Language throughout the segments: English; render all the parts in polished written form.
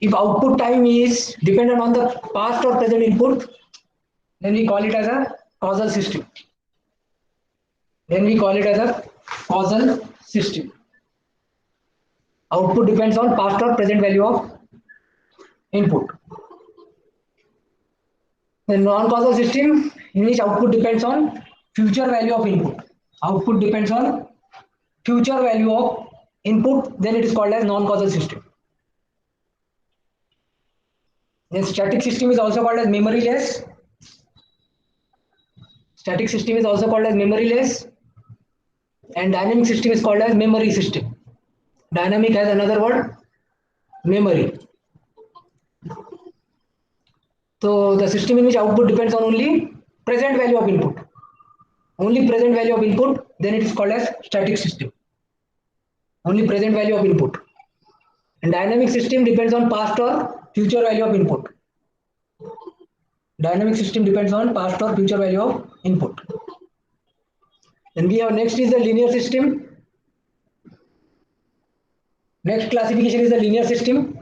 If output time is dependent on the past or present input, then we call it as a causal system. Then we call it as a causal system. Output depends on past or present value of input. The non-causal system in which output depends on future value of input. Output depends on future value of input, then it is called as non-causal system. Then static system is also called as memoryless. Static system is also called as memoryless, and dynamic system is called as memory system. Dynamic has another word, memory. So the system in which output depends on only present value of input. Only present value of input, then it is called as static system. Only present value of input. And dynamic system depends on past or future value of input. Dynamic system depends on past or future value of input. Then we have next is the linear system. Next classification is the linear system.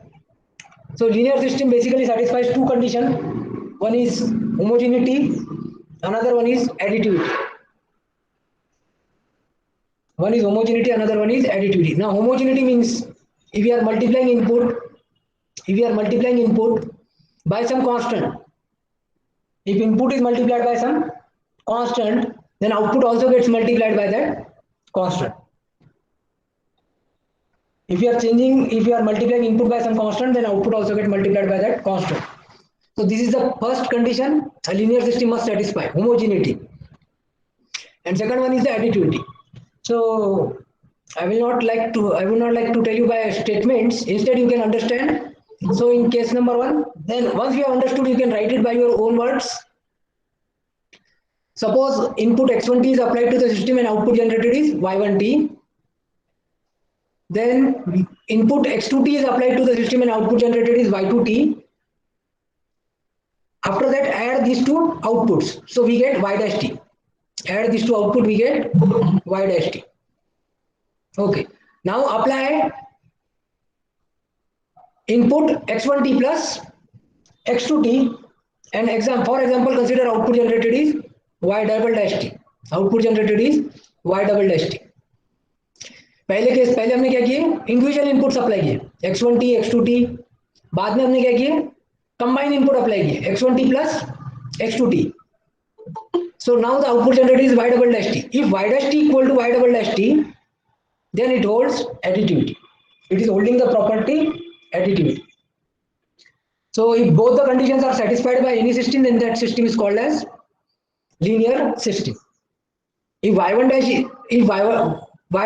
So linear system basically satisfies two conditions. One is homogeneity, another one is additivity. One is homogeneity, another one is additivity. Now homogeneity means if we are multiplying input by some constant. If input is multiplied by some constant, then output also gets multiplied by that constant. If you are multiplying input by some constant, then output also gets multiplied by that constant. So this is the first condition a linear system must satisfy, homogeneity. And second one is the additivity. So I would not like to tell you by statements. Instead, you can understand. So in case number one, then once you have understood, you can write it by your own words. Suppose input x1t is applied to the system and output generated is y1t. Then input x2t is applied to the system and output generated is y2t. After that, add these two outputs. So we get y dash t. Add these two output, we get y dash t. Okay. Now apply input x1t plus x2t, and for example consider output generated is y double dash t. Output generated is y double dash t. पहले हमने क्या किए, individual inputs apply किए, x1t x2t. बाद में हमने क्या किए, कंबाइन इनपुट अप्लाई किए, x1t plus x2t. So now the output generated is y double dash t. If y dash t equal to y double dash t, then it holds additivity. It is holding the property additivity. So if both the conditions are satisfied by any system, then that system is called as linear system. If y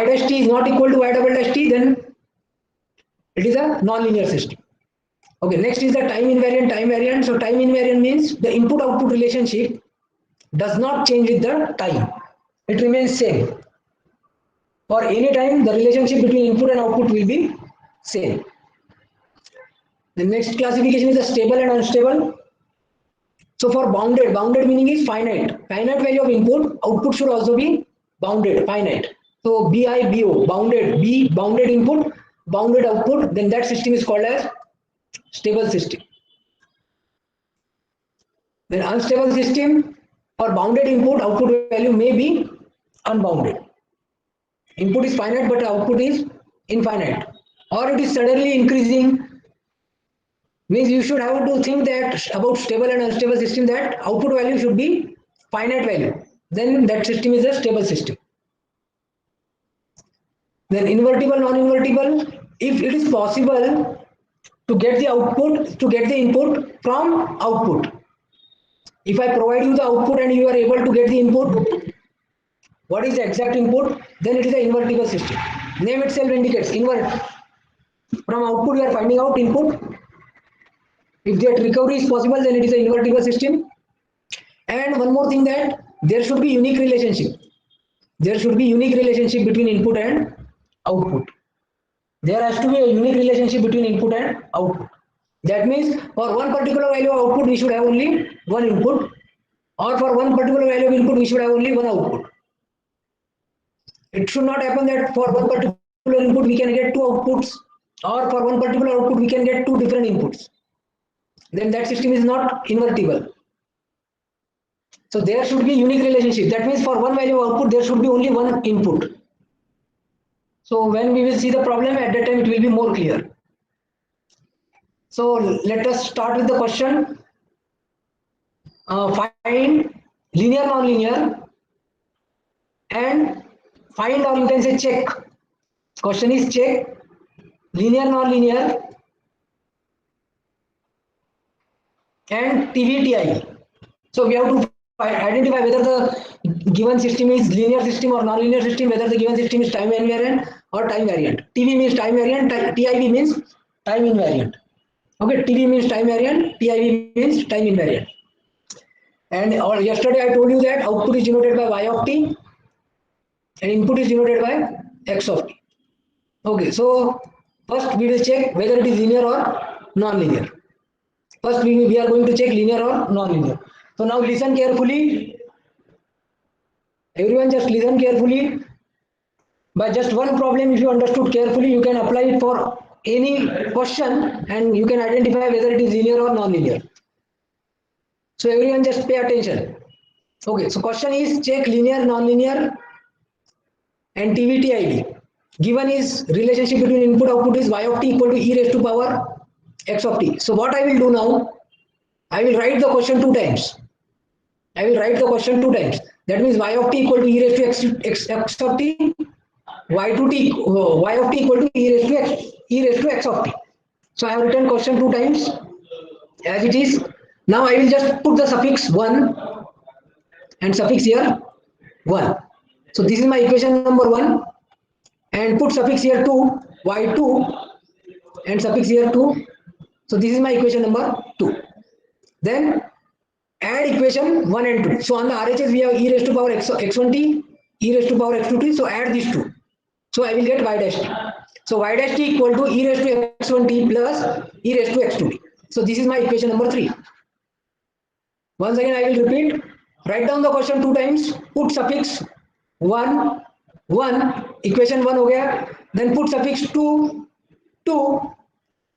dash t is not equal to y double dash t, then it is a non-linear system. Okay, next is the time invariant. So time invariant means the input output relationship does not change with the time. It remains same. For any time, the relationship between input and output will be same. The next classification is the stable and unstable. So for bounded meaning is finite value of input, output should also be bounded, finite. So BIBO, bounded input, bounded output, then that system is called as stable system. Then unstable system, for bounded input, output value may be unbounded. Input is finite but output is infinite, or it is suddenly increasing. Means you should have to think that about stable and unstable system, that output value should be finite value. Then that system is a stable system. Then invertible, non-invertible, if it is possible to get the input from output. If I provide you the output and you are able to get the input, what is the exact input, then it is an invertible system. Name itself indicates invert. From output you are finding out input. If that recovery is possible, then it is an invertible system. And one more thing, that there should be unique relationship. There should be unique relationship between input and output. There has to be a unique relationship between input and output. That means for one particular value of output, we should have only one input, or for one particular value of input, we should have only one output. It should not happen that for one particular input, we can get two outputs. or for one particular output we can get two different inputs, then that system is not invertible. So there should be unique relationship. That means for one value of output there should be only one input. So when we will see the problem, at that time it will be more clear. So let us start with the question. Find linear, nonlinear, and find, or you can say check. Question is check linear, nonlinear, and TVTI. So we have to identify whether the given system is linear system or non-linear system, whether the given system is time invariant or time variant. TV means time variant, TIV means time invariant. Okay, TV means time variant, TIV means time invariant. And yesterday I told you that output is denoted by y of t and input is denoted by x of t. Okay, so first we will check whether it is linear or non-linear. First we are going to check linear or non-linear. So now listen carefully. Everyone just listen carefully. By just one problem, if you understood carefully, you can apply it for any question and you can identify whether it is linear or non-linear. So everyone just pay attention. Okay, so question is check linear, non-linear and TVTID. Given is relationship between input output is y of t equal to e raised to power x of t. So what I will do now, I will write the question two times. I will write the question two times. That means y of t equal to e raised to x of t, y of t equal to e raised to x of t. So I have written question two times as it is. Now I will just put the suffix 1 and suffix here 1. So this is my equation number 1 and put suffix here 2, y2 and suffix here 2. So this is my equation number 2. Then add equation 1 and 2. So on the RHS we have e raised to power x1t, e raised to power x2t. So add these two. So I will get y dash t. So y dash t equal to e raised to x1t plus e raised to x2t. So this is my equation number 3. Once again I will repeat. Write down the question two times. Put suffix 1, 1, equation 1 हो गया. Then put suffix 2, 2.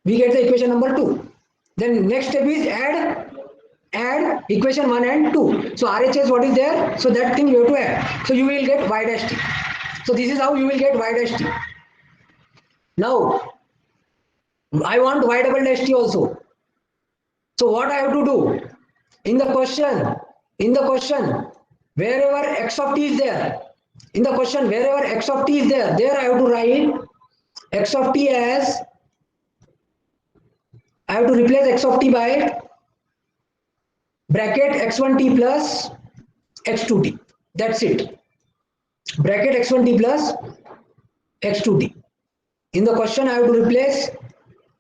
We get the equation number 2. Then next step is add equation 1 and 2. So RHS what is there? So that thing you have to add. So you will get y dash t. So this is how you will get y dash t. Now I want y double dash t also. So what I have to do? In the question, wherever x of t is there, in the question wherever x of t is there, I have to write x of t as, I have to replace x of t by bracket x1t plus x2t. That's it. Bracket x1t plus x2t. In the question I have to replace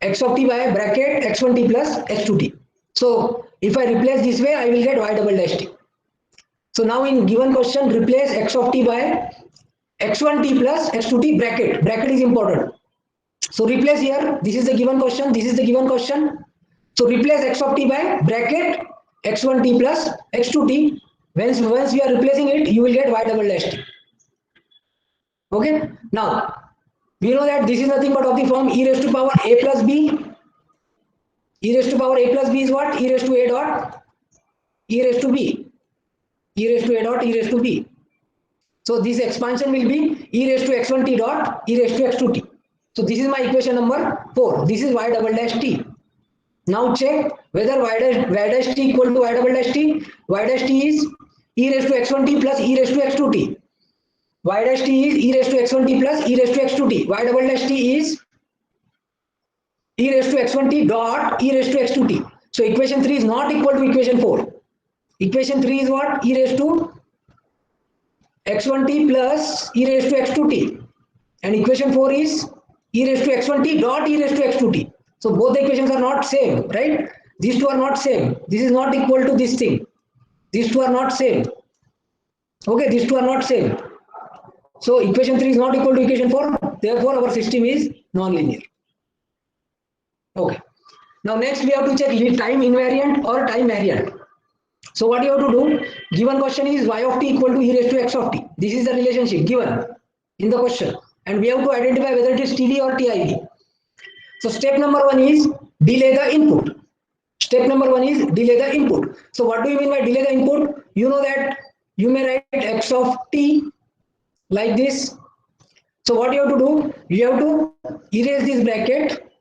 x of t by bracket x1t plus x2t. So if I replace this way, I will get y double dash t. So now in given question, replace x of t by x1t plus x2t bracket. Bracket is important. So replace here. This is the given question. This is the given question. So replace x of t by bracket x1t plus x2t. Once we are replacing it, you will get y double dash t. Okay. Now we know that this is nothing but of the form e raised to power a plus b. E raised to power a plus b is what? E raised to a dot e raised to b. E raised to a dot e raised to b. So this expansion will be e raised to x1t dot e raised to x2t. So this is my equation number 4. This is y double dash t. Now check whether y dash t equal to y double dash t. Y dash t is e raised to x1t plus e raised to x2t. Y dash t is e raised to x1t plus e raised to x2t. Y double dash t is e raised to x1t dot e raised to x2t. So equation 3 is not equal to equation 4. Equation 3 is what? E raised to x1t plus e raised to x2t. And equation 4 is e raised to x1t dot e raised to x2t. So both the equations are not same, right? These two are not same. This is not equal to this thing. These two are not same. Okay, these two are not same. So equation 3 is not equal to equation 4. Therefore, our system is non-linear. Okay. Now next we have to check time invariant or time variant. So what you have to do? Given question is y of t equal to e raised to x of t. This is the relationship given in the question. And we have to identify whether it is TV or TIV. So step number one is delay the input. Step number one is delay the input. So what do you mean by delay the input? You know that you may write x of t like this. So what you have to do? You have to erase this bracket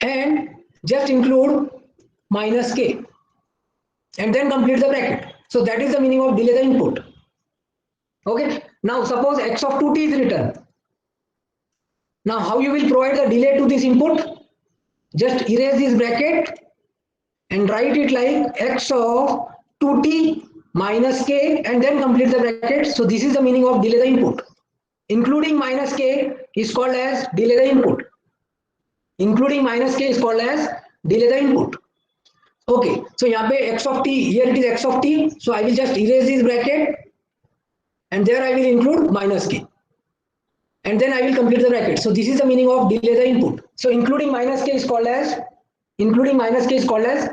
and just include minus k and then complete the bracket. So that is the meaning of delay the input. Okay. Now suppose x of 2t is written. Now how you will provide the delay to this input? Just erase this bracket and write it like x of 2t minus k and then complete the bracket. So this is the meaning of delay the input. Including minus k is called as delay the input. Including minus k is called as delay the input. Okay, so यहाँ पे x of t, here it is x of t. So I will just erase this bracket and there I will include minus k. And then I will complete the bracket. So this is the meaning of delay the input. So including minus k is called as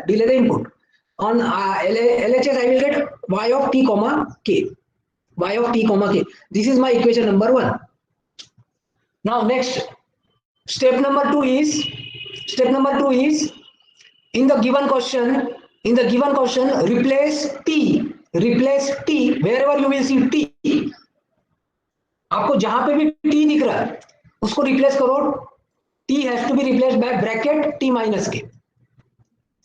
delay the input. On LHS I will get y of t comma k. Y of t comma k. This is my equation number 1. Now next step number 2 is in the given question replace t wherever you will see t. आपको जहां पे भी t दिख रहा है उसको replace करो. t has to be replaced by bracket t minus k.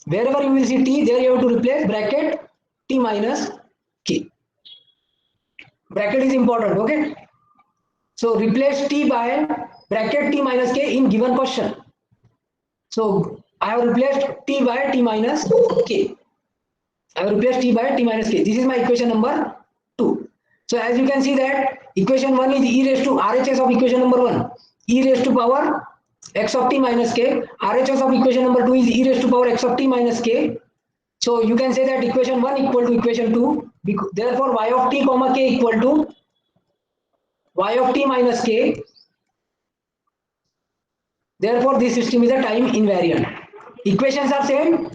Wherever you will see t, there you have to replace bracket t minus k. Bracket is important, okay? So replace t by bracket t minus k in given question. So I have replaced t by t minus k. This is my equation number 2. So as you can see that equation 1 is e raised to RHS of equation number 1, e raised to power x of t minus k. RHS of equation number 2 is e raised to power x of t minus k. So you can say that equation 1 equal to equation 2. Therefore y of t comma k equal to y of t minus k. Therefore this system is a time invariant. Equations are same.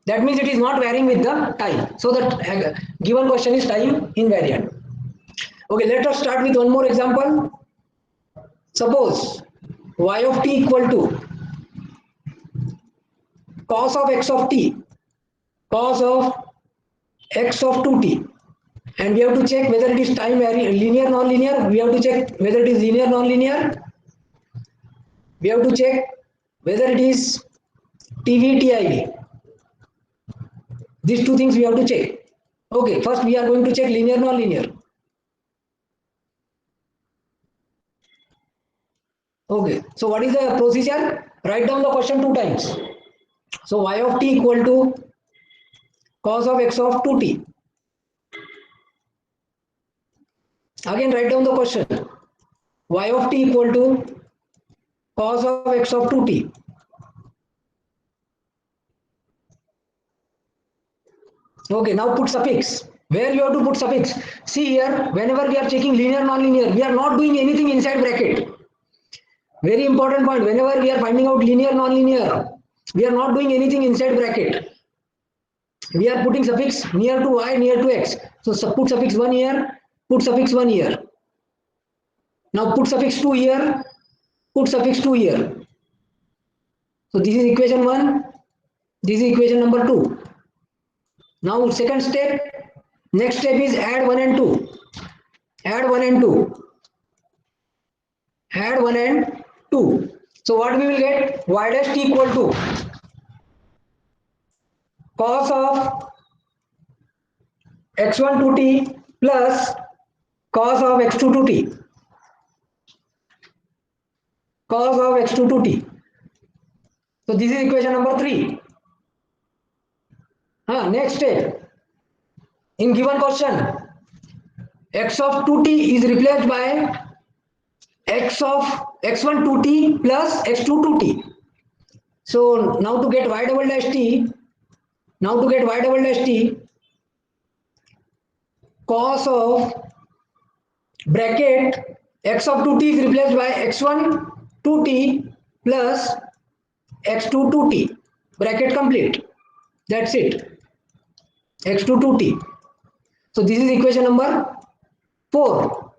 That means it is not varying with the time. So the given question is time invariant. Okay, let us start with one more example. Suppose y of t equal to cos of x of t, cos of x of 2t, and we have to check whether it is time linear non-linear. We have to check whether it is linear non-linear. We have to check whether it is TV TIV. These two things we have to check. Okay, first we are going to check linear non-linear. Okay, so what is the procedure? Write down the question 2 times. So y of t equal to cos of x of 2t. Again write down the question. Y of t equal to cos of x of 2t. Okay, now put suffix. Where you have to put suffix? See here, whenever we are checking linear non-linear, we are not doing anything inside bracket. Very important point. Whenever we are finding out linear non-linear, we are not doing anything inside bracket. We are putting suffix near to y, near to x. So put suffix 1 here, put suffix 1 here. Now put suffix 2 here, put suffix 2 here. So this is equation 1, this is equation number 2. Now second step, next step is add 1 and 2. Add 1 and 2. Add 1 and 2. So what we will get? Y dash t equal to cos of x1 to t plus cos of x2 to t. Cos of x2 to t. So this is equation number 3. Next step. In given question, x of 2t is replaced by x of x1 2t plus x2 2t. So now to get y double dash t, cos of bracket x of 2t is replaced by x1 2t plus x2 2t. Bracket complete. That's it. x2 2t. So this is equation number 4.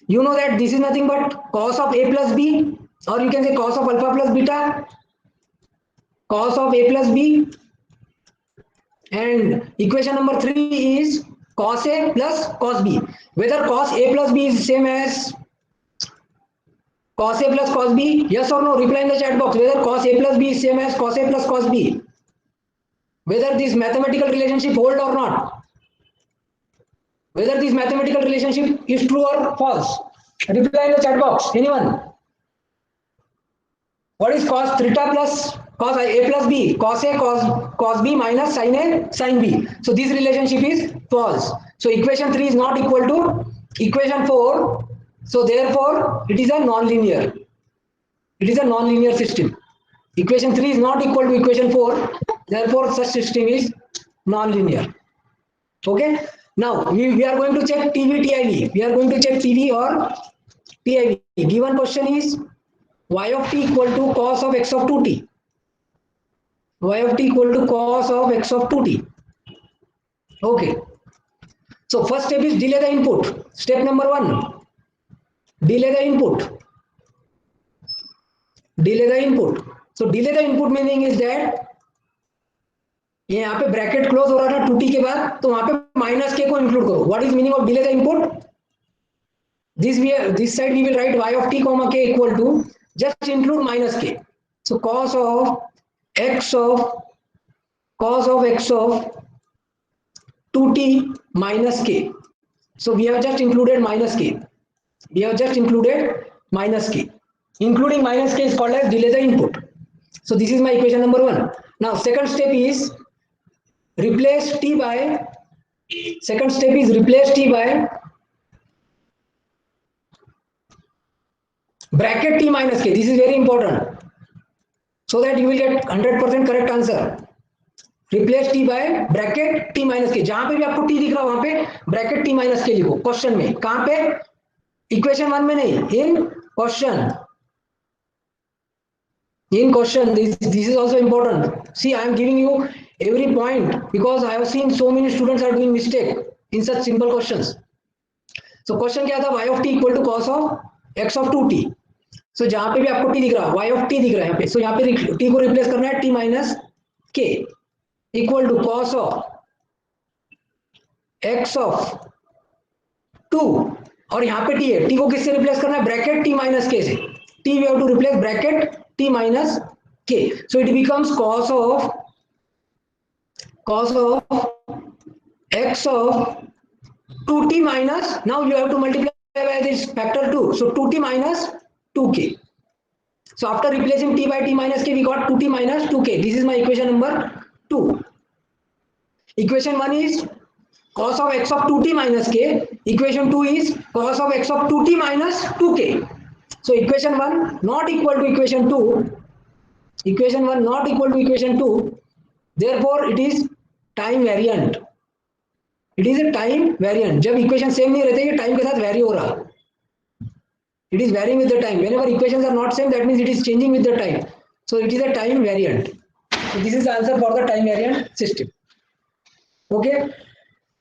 You know that this is nothing but cos of a plus b or you can say cos of alpha plus beta, cos of a plus b, and equation number 3 is cos a plus cos b. Whether cos a plus b is same as cos a plus cos b, yes or no, reply in the chat box whether cos a plus b is same as cos a plus cos b, whether this mathematical relationship hold or not, whether this mathematical relationship is true or false. Reply in the chat box. Anyone? What is cos theta plus cos a plus b? Cos a cos b minus sin a sin b. So this relationship is false. So equation 3 is not equal to equation 4. So therefore it is a non-linear. It is a non-linear system. Equation 3 is not equal to equation 4. Therefore such system is non-linear. Okay. Now we are going to check TV TIV. We are going to check TV or TIV. Given question is y of t equal to cos of x of 2t. Y of t equal to cos of x of 2t. Okay. So first step is delay the input. Step number 1. Delay the input. Delay the input. So delay the input meaning is that ये यहाँ पे bracket close हो रहा था 2t के बाद, तो वहां पे माइनस के को इंक्लूड करो. What is meaning of delay the input? This side we will write y of t comma k equal to just include minus k. So cos of x of 2t minus k. So we have just included minus k. We have just included minus k. Including minus k is called as delay the input. So this is my equation number 1. Now second step is replace t by bracket t minus k. This is very important so that you will get 100% correct answer. Replace t by bracket t minus k. जहां पे भी आपको t दिख रहा वहां पे bracket t minus k लिखो. Question में कहां पे? इक्वेशन 1 में नहीं, इन question. In question, this is also important. See, I am giving you every point because I have seen so many students are doing mistake in such simple questions. So question क्या था? Y of t equal to cos of x of 2t. So जहां पे भी आपको t दिख रहा है, y of t दिख रहा है यहाँ पे. So यहाँ पे t को रिप्लेस करना है t minus k equal to cos of x of 2 और यहाँ पे t है. t को किससे रिप्लेस करना है? ब्रैकेट t minus k से. t we have to replace bracket t minus k. So it becomes cos of x of 2t minus, now you have to multiply by this factor 2. So 2t minus 2k. So after replacing t by t minus k, we got 2t minus 2k. This is my equation number 2. Equation 1 is cos of x of 2t minus k. Equation 2 is cos of x of 2t minus 2k. So equation 1 not equal to equation 2. Equation 1 not equal to equation 2. Therefore it is time variant. It is a time variant. जब equation same नहीं रहते, ये time के साथ vary हो रहा. It is varying with the time. Whenever equations are not same, that means it is changing with the time. So it is a time variant. So this is the answer for the time variant system. Okay.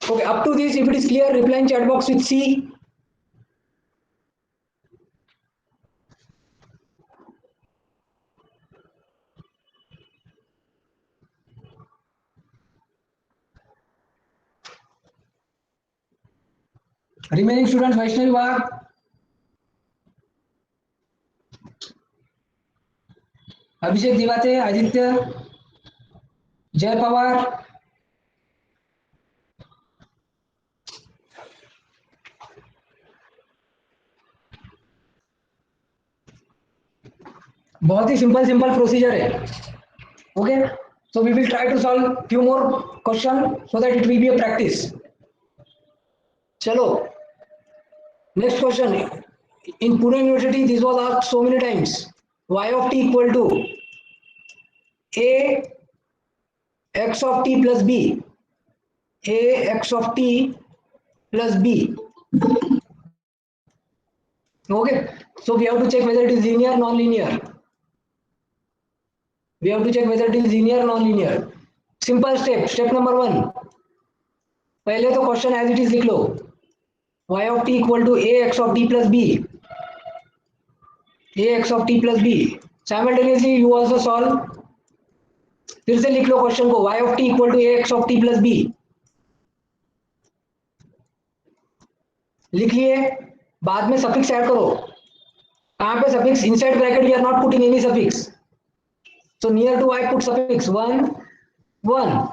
Okay. Up to this, if it is clear, reply in chat box with C. Remaining students, Vaishnavi Wagh, अभिषेक दिवाते, आदित्य, जय पवार, बहुत ही simple procedure है. Okay, so we will try to solve few more question so that it will be a practice. चलो, next question. In Pune university this was asked so many times. y of t equal to a x of t plus b. A x of t plus b. Okay, so we have to check whether it is linear or non-linear. We have to check whether it is linear or non-linear. Simple step number 1. पहले तो question as it is लिख लो. y of t equal to a x of t plus b. ax of t plus b. Simultaneously you also solve. फिर से लिख लो question को, y of t equal to ax of t plus b. लिख लिए, बाद में suffix add करो. कहां पे suffix? Inside bracket we are not putting any suffix. So near to I put suffix 1 1,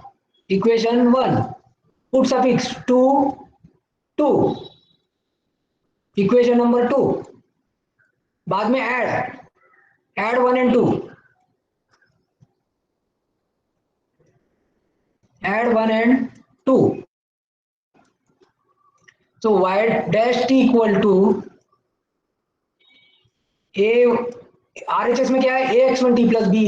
equation 1, put suffix 2 2, equation number 2. बाद में add 1 and 2, add 1 and 2. So y dash t equal to a, RHS में क्या है? ax1 t plus b,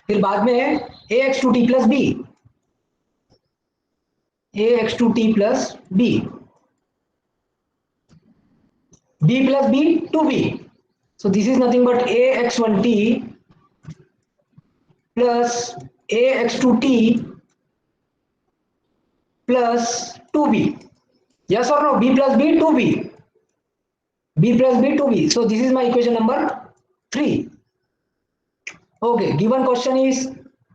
फिर बाद में है ax2 t plus b, ax2 t plus b, b plus b 2b. So this is nothing but ax1 t plus ax2t plus 2b. Yes or no? B plus b 2b, b plus b 2b. So this is my equation number 3. Okay, given question is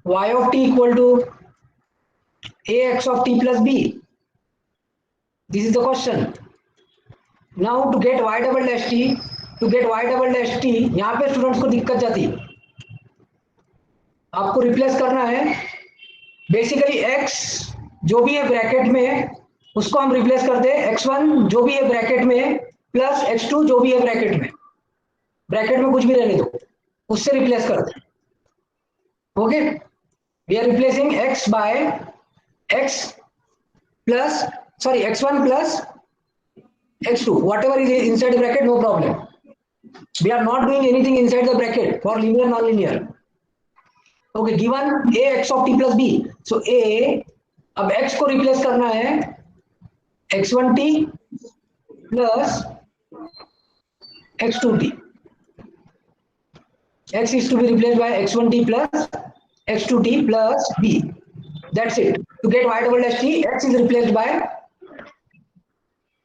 y of t equal to ax of t plus b. This is the question. Now to get y double dash t, यहाँ पे students को दिक्कत जाती, आपको replace करना है. Basically x जो भी है ब्रैकेट में उसको हम रिप्लेस करते हैं x1 जो भी है ब्रैकेट में प्लस x2 जो भी है ब्रैकेट में कुछ भी रहने दो, उससे रिप्लेस करते हैं. Okay, we are replacing x by x plus x1 plus x2, whatever is inside the bracket, no problem. We are not doing anything inside the bracket for linear non-linear. Okay, given ax of t plus b. So a, अब x को replace करना है x1t plus x2t. X is to be replaced by x1t plus x2t plus b. That's it. To get y double dash t, x is replaced by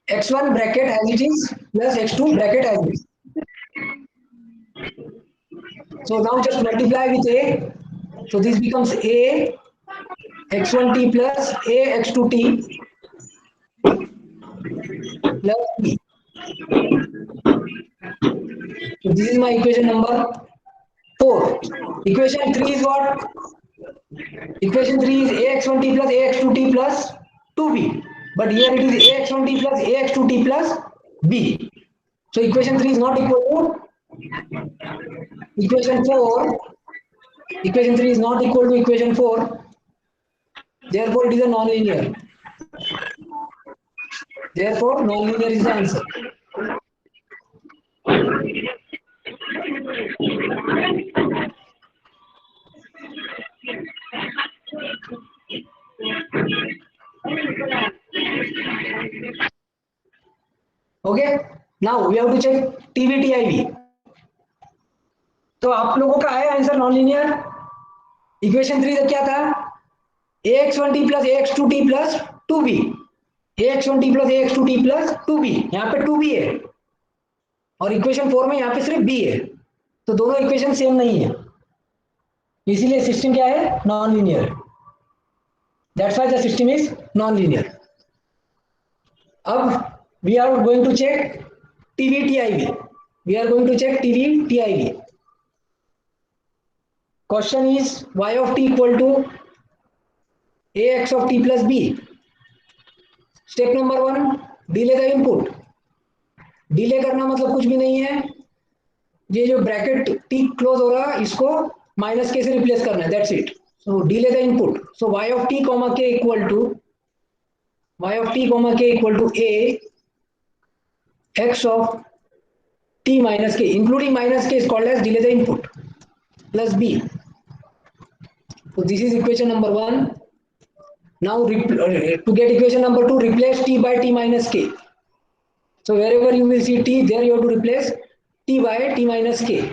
x1 bracket as it is plus x2 bracket as it is. So now just multiply with a. So this becomes a x1t plus a x2t plus b. So this is my equation number 4. Equation 3 is what? Equation 3 is ax1t plus ax2t plus 2b. But here it is ax1t plus ax2t plus b. So equation 3 is not equal to equation 4. Equation 3 is not equal to equation 4. Therefore it is a non-linear. Therefore non-linear is the answer. Okay, now we have to check TVTIV. तो आप लोगों का है answer non linear. Equation 3 क्या था? ax1t plus ax2t plus 2b. ax1t plus ax2t plus 2b. यहाँ पे 2b है और इक्वेशन 4 में यहाँ पे सिर्फ b है, तो दोनों इक्वेशन सेम नहीं है, इसीलिए सिस्टम क्या है? Non linear. That's why the system is non linear. अब we are going to check TVTIV. We are going to check TVTIV. Question is y of t equal to ax of t plus b. Step number 1, delay the input. Delay करना मतलब कुछ भी नहीं है, ये जो bracket T close हो रहा है इसको माइनस के से रिप्लेस करना है. That's it. So delay the input. So y of t comma k equal to a x of t minus k, including minus k, is called as delay the input, plus b. So this is equation number 1. Now to get equation number 2, replace t by t minus k. So wherever you will see t, there you have to replace t by t minus k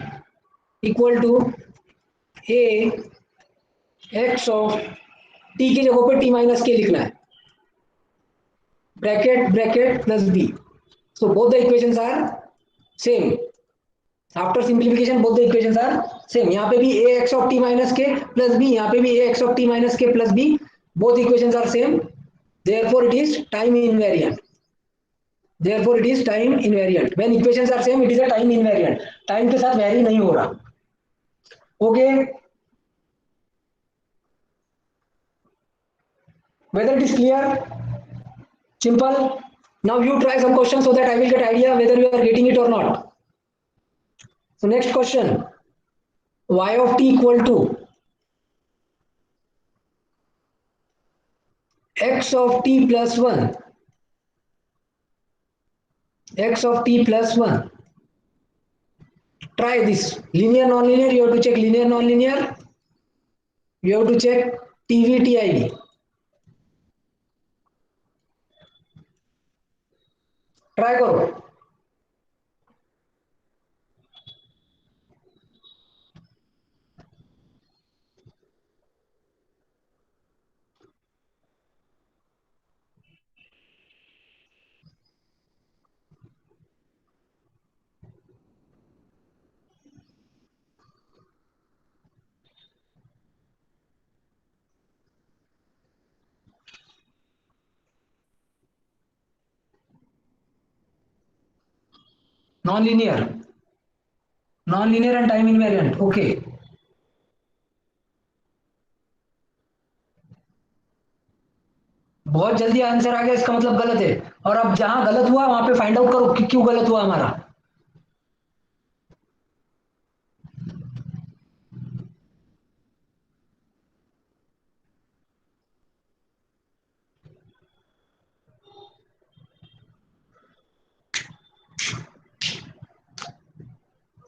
equal to a x of t की जगह पे t minus k लिखना है bracket plus b. So both the equations are same. After simplification both the equations are same. यहाँ पे भी ax of t minus k plus b, यहाँ पे भी ax of t minus k plus b, both equations are same. Therefore it is time invariant. Therefore it is time invariant. When equations are same, it is a time invariant. Time के साथ vary नहीं हो रहा. Okay. Whether it is clear? Simple. Now you try some questions so that I will get idea whether you are getting it or not. So next question. Y of t equal to x of t plus 1. X of t plus 1. Try this. Linear, non-linear, you have to check linear, non-linear. You have to check TV, TIV. Try करो. Non-linear. Non-linear and time invariant. Okay. बहुत जल्दी answer आ गया, इसका मतलब गलत है. और अब जहां गलत हुआ वहां पे फाइंड आउट करो कि क्यों गलत हुआ हमारा.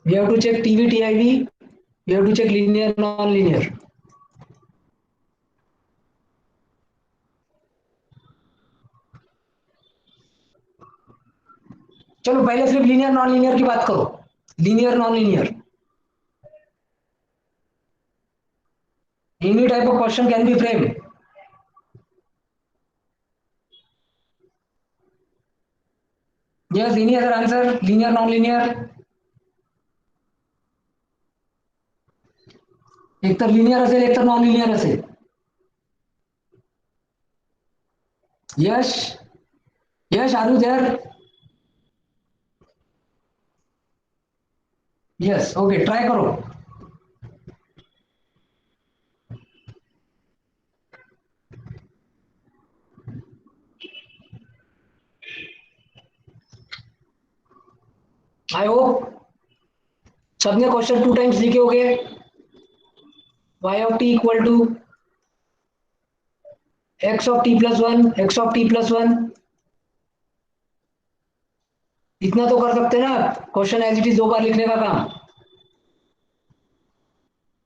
We have to check TV, TIV. We have to check linear, non-linear. चलो पहले सिर्फ लीनियर नॉन लीनियर की बात करो. Linear non linear. Any type of question can be framed. Yes, any other answer? Linear, non-linear. एक तर linear असेल, एक तर नॉन लिनियर असेल. Yash, Yash, are you there? Yes. Okay, try करो. आई होप सबने क्वेश्चन 2 टाइम्स लिखे होंगे. y of t equal to x of t plus 1, x of t plus 1. इतना तो कर सकते हैं ना. क्वेश्चन एज इट इज 2 बार लिखने का काम.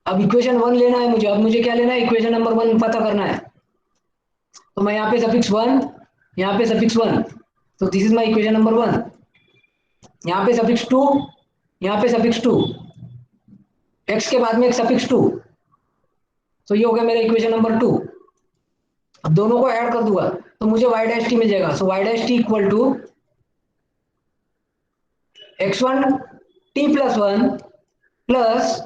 अब इक्वेशन 1 लेना है मुझे. अब मुझे क्या लेना है? इक्वेशन नंबर 1 पता करना है. तो मैं यहाँ पे सफिक्स 1, यहाँ पे सफिक्स 1. तो this is my equation number 1. यहाँ पे सफिक्स 2, यहाँ पे सफिक्स 2. x के बाद में एक सफिक्स 2. तो ये हो गया मेरा इक्वेशन नंबर 2. अब दोनों को ऐड कर दूंगा तो मुझे y डैश टी मिल जाएगा. So y dash t equal to x1 t plus 1 plus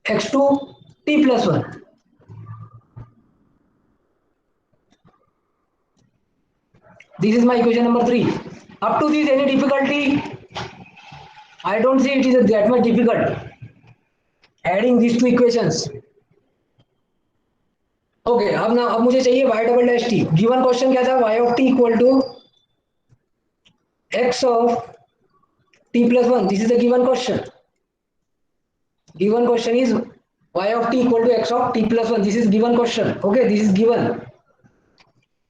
x2 t plus 1. This is my equation number 3. Up to this, any difficulty? I don't see it is that much difficult. Adding these 2 equations. Okay, अब मुझे चाहिए y double dash t. Given question क्या था? y of t equal to x of t plus 1. This is the given question. Given question is y of t equal to x of t plus 1. This is given question. Okay, this is given.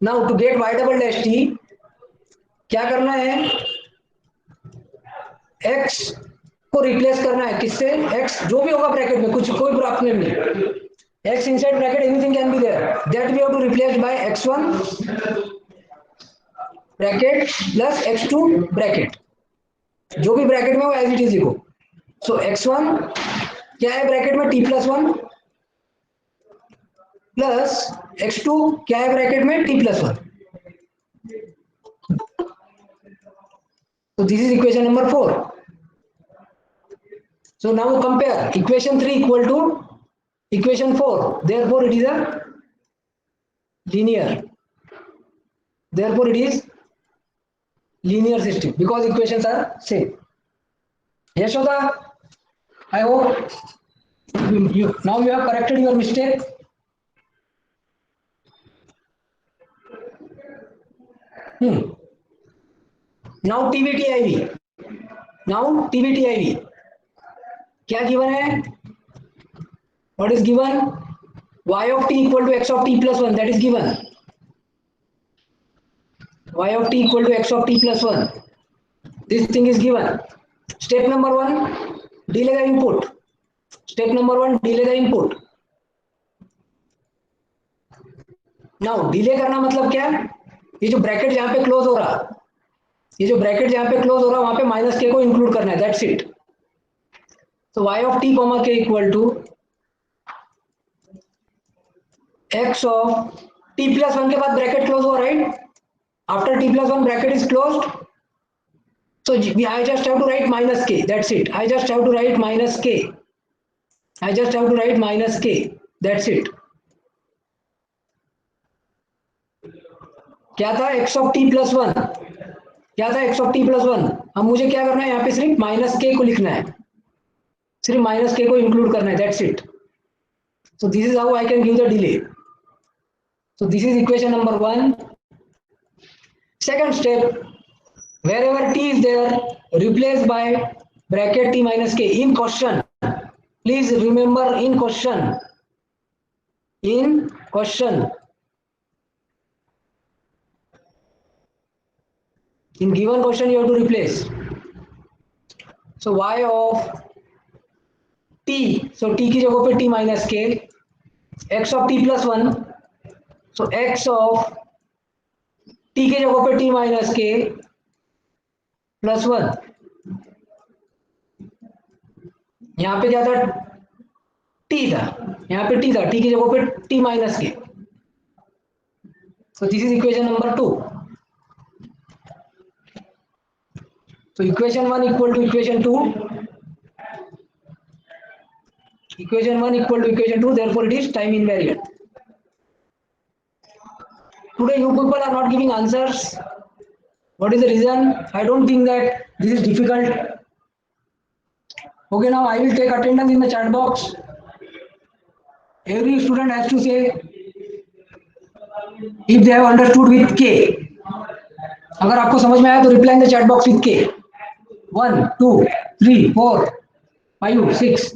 Now to get y double dash t, क्या करना है? x को replace करना है. किससे? x जो भी होगा ब्रैकेट में, कुछ कोई प्रॉब्लम नहीं. x inside bracket anything can be there. That we have to replace by x1 bracket plus x2 bracket. जो भी ब्रैकेट में हो एज इट इज लिखो. सो x1 क्या है ब्रैकेट में? t प्लस 1 प्लस x2 क्या है ब्रैकेट में? t plus 1. So this is equation number 4. So now compare equation 3 equal to equation 4. Therefore, it is a linear. Therefore, it is linear system because equations are same. Yashoda, I hope now you have corrected your mistake. Now TVTIV. Now TVTIV. क्या given है? What is given? Y of t equal to x of t plus 1. That is given. Y of t equal to x of t plus 1. This thing is given. Step number 1, delay the input. Step number 1, delay the input. Now delay करना मतलब क्या? ये जो bracket जहां पे close हो रहा, ये जो ब्रैकेट जहां पे क्लोज हो रहा वहां पे माइनस के को इंक्लूड करना है. That's it. So y of t comma k equal to x of t plus 1 के बाद ब्रैकेट क्लोज हुआ, right? After t plus 1 bracket is closed, so I just have to write minus k. That's it. I just have to write minus k. I just have to write minus k. That's it. क्या था x of t plus 1? क्या था x of t plus 1? अब मुझे क्या करना है, यहाँ पे सिर्फ माइनस के को लिखना है, सिर्फ माइनस के को इंक्लूड करना है. That's it. So this is how I can give the delay. So this is equation number 1. Second step, wherever t is there, replace by bracket t minus k. In question, please remember, in question, in given question you have to replace. So y of t, so t की जगह पे t minus k, x of t plus 1, so x of t की जगह पे t minus k plus 1. यहाँ पे क्या था? t था, यहाँ पे t था, t की जगह पे t minus k. So this is equation number 2. So equation 1 equal to equation 2. Equation 1 equal to equation 2, therefore it is time invariant. Today you people are not giving answers. What is the reason? I don't think that this is difficult. Okay, now I will take attendance in the chat box. Every student has to say if they have understood with K. अगर आपको समझ में आया तो reply in the chat box with K. 1, 2, 3, 4, 5, 6,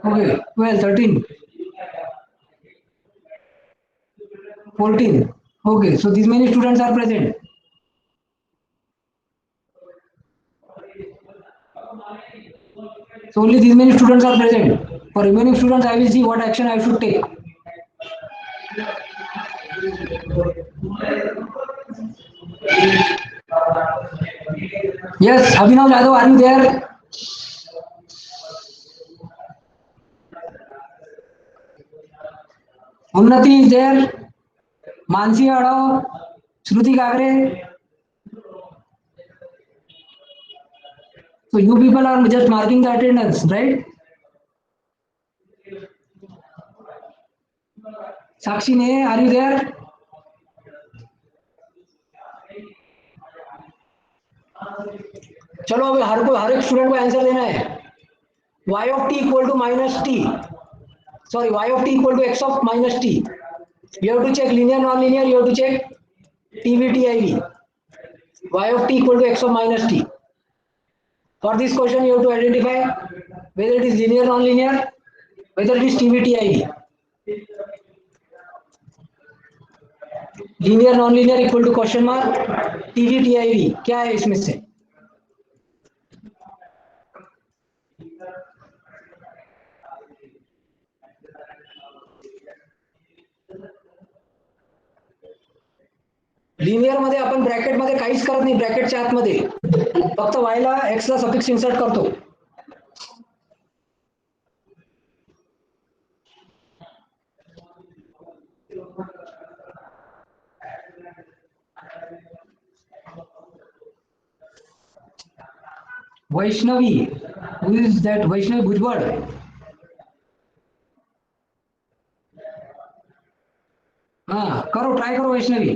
okay, 12, 13, 14. Okay, so these many students are present. So only these many students are present. For remaining students, I will see what action I should take. Yes, Abhinav Jadhav, are you there? Unnati is there. Mansi Adhav, Shruti Gagre. So you people are just marking the attendance, right? Sakshi Ne, are you there? चलो अब हर एक student को answer देना है. y of t equal to minus t, sorry, y of t equal to x of minus t. You have to check linear, non-linear. You have to check TVTIV. Y of t equal to x of minus t. For this question, you have to identify whether it is linear, non-linear, whether it is TVTIV. Linear, non-linear equal to question mark. TVTIV क्या है इसमें से? Linear मध्ये आपण bracket मध्ये काहीच करत नाही, ब्रॅकेटच्या आतमध्ये फक्त y ला x ला सफिक्स इन्सर्ट करतो. Vaishnavi. Who is that? Vaishnavi Bhujbal. हाँ करो, ट्राई करो Vaishnavi.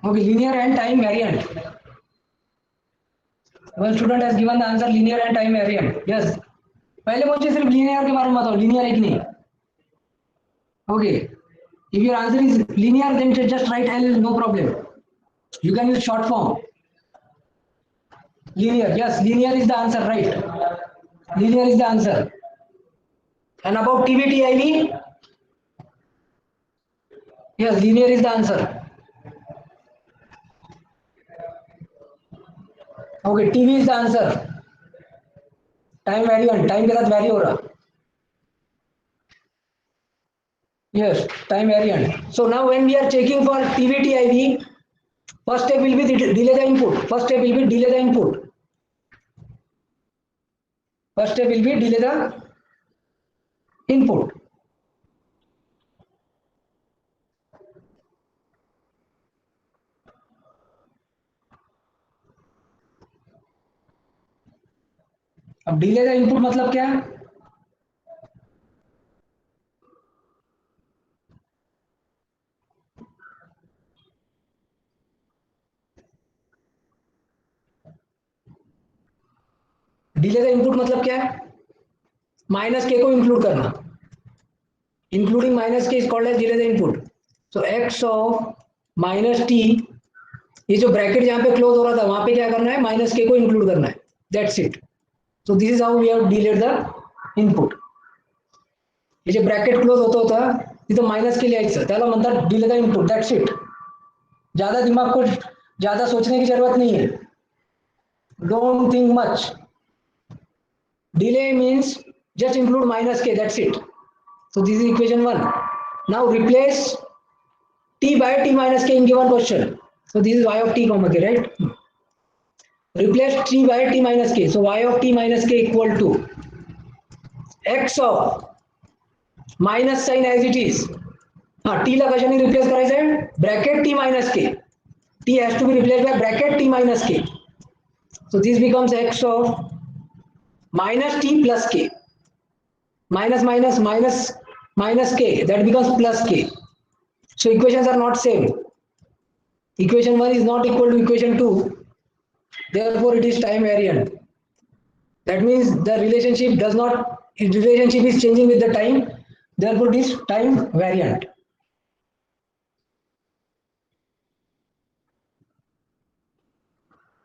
Okay, linear and time variant. One student has given the answer linear and time variant. Yes. पहले मुझे सिर्फ linear के बारे में बताओ, linear है कि नहीं? Okay. If your answer is linear, then just write L, no problem. You can use short form. Linear, yes, linear is the answer, right? Linear is the answer. And about TVTIV? Yes, linear is the answer. Okay, TV is the answer. Time variant, time के साथ vary हो रहा. Yes, time variant. So now when we are checking for TVTIV, first step will be delay the input. First step will be delay the input. First step will be delay the input. अब delay the input मतलब क्या है? Delay the input मतलब क्या है? Minus के को include करना. Including minus k is called as delay the input. So x of minus t, ये जो ब्रैकेट जहां पे क्लोज हो रहा था वहां पे क्या करना है? माइनस के को इंक्लूड करना है. That's it. So this is how we have delayed the input. हे जे ब्रॅकेट क्लोज होता तिथं माइनस के लिहायचं, त्याला म्हणतात delay the input. That's it. ज्यादा दिमाग को ज्यादा सोचने की जरूरत नहीं है. Don't think much. Delay means just include minus k, that's it. So this is equation 1. Now replace t by t minus k in given question. So this is y of t comma k, right? Replace t by t minus k. So y of t minus k equal to x of minus sign as it is. हाँ, t ला कशाने replace करायचं आहे? Bracket t minus k. T has to be replaced by bracket t minus k. So this becomes x of minus t plus k. Minus minus minus minus k, that becomes plus k. So equations are not same. Equation 1 is not equal to equation 2. Therefore it is time variant. That means the relationship is changing with the time. Therefore it is time variant.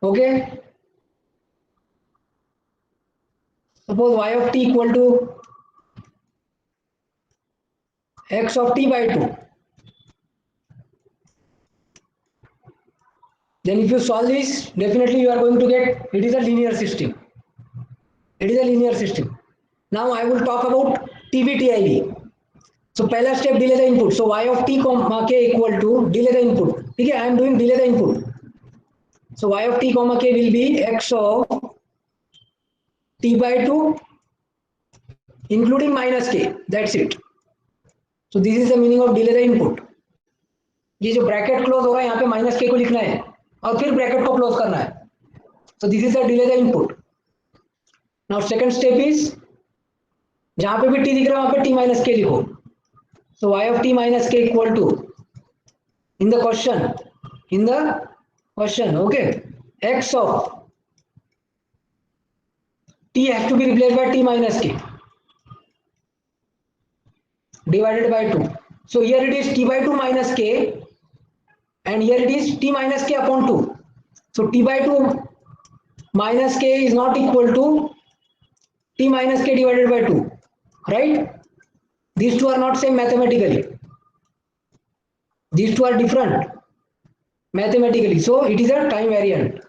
Okay. Suppose y of t equal to x of t by 2. Then if you solve this, definitely you are going to get it is a linear system. It is a linear system. Now I will talk about TVTIV. So पहला step delay the input. So y of t comma k equal to delay the input. ठीक है, I am doing delay the input. So y of t comma k will be x of t by 2 including minus k. That's it. So this is the meaning of delay the input. ये जो bracket close हो रहा है यहाँ पे minus के को लिखना है और फिर ब्रैकेट को क्लोज करना है. So this is the delay the input. Now second step is जहां पे भी t दिख रहा है वहां पे t minus k लिखो. So y of t minus k equal to in the question, okay, x of t has to be replaced by t minus k divided by 2. So here it is t by 2 minus k and here it is t minus k upon 2. So t by 2 minus k is not equal to t minus k divided by 2, right? These two are not same mathematically. These two are different mathematically. So it is a time variant.